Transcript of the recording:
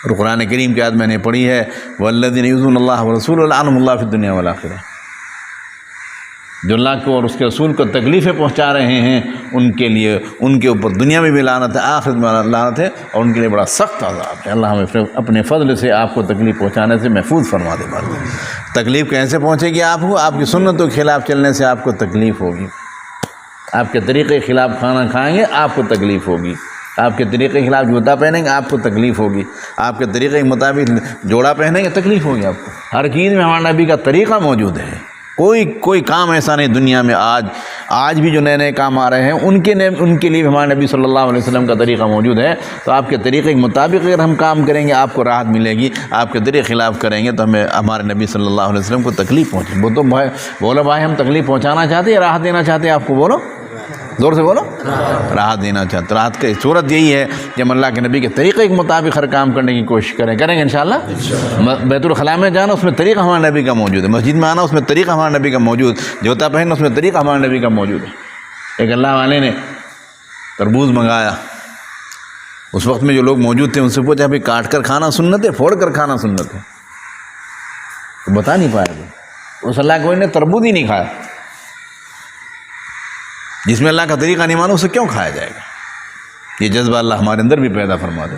اور قرآن کریم کی آیت میں نے پڑھی ہے والذین یؤذون اللہ ورسولہ لعنہم اللہ فی الدنیا والآخرہ، جو اللہ کو اور اس کے رسول کو تکلیفیں پہنچا رہے ہیں ان کے لیے، ان کے اوپر دنیا میں بھی لعنت ہے، آخرت میں لعنت ہے، اور ان کے لیے بڑا سخت عذاب ہے۔ اللہ ہمیں اپنے فضل سے آپ کو تکلیف پہنچانے سے محفوظ فرما دے۔ تکلیف کیسے پہنچے گی آپ کو؟ آپ کی سنتوں کے خلاف چلنے سے آپ کو تکلیف ہوگی، آپ کے طریقے کے خلاف کھانا کھائیں گے آپ کو تکلیف ہوگی، آپ کے طریقے کے خلاف جوتا پہنیں گے آپ کو تکلیف ہوگی، آپ کے طریقے کے مطابق جوڑا پہنیں گے تکلیف ہوگی آپ کو۔ ہر چیز میں ہمارے نبی کا طریقہ موجود ہے، کوئی کام ایسا نہیں دنیا میں آج بھی جو نئے نئے کام آ رہے ہیں ان کے لیے بھی ہمارے نبی صلی اللہ علیہ وسلم کا طریقہ موجود ہے۔ تو آپ کے طریقے کے مطابق اگر ہم کام کریں گے آپ کو راحت ملے گی، آپ کے طریقے خلاف کریں گے تو ہمیں ہمارے نبی صلی اللہ علیہ وسلم کو تکلیف پہنچے۔ وہ تو بولو بھائی ہم تکلیف پہنچانا چاہتے ہیں یا راحت دینا چاہتے ہیں؟ آپ کو بولو، زور سے بولو، راحت دینا چاہتے۔ راحت کی صورت یہی ہے کہ ہم اللہ کے نبی کے طریقے کے مطابق ہر کام کرنے کی کوشش کریں گے انشاءاللہ۔ بیت الخلاء میں جانا اس میں طریقہ ہمارے نبی کا موجود ہے، مسجد میں آنا اس میں طریقہ ہمارے نبی کا موجود، جوتا پہننا اس میں طریقہ ہمارے نبی کا موجود ہے۔ ایک اللہ والے نے تربوز منگایا، اس وقت میں جو لوگ موجود تھے ان سے پوچھا بھائی کاٹ کر کھانا سنت ہے پھوڑ کر کھانا سنت ہے؟ تو بتا نہیں پایا وہ، اس اللہ کوئی نے تربوز ہی نہیں کھایا۔ جس میں اللہ کا طریقہ نہیں مانو اسے کیوں کھایا جائے گا؟ یہ جذبہ اللہ ہمارے اندر بھی پیدا فرما دے۔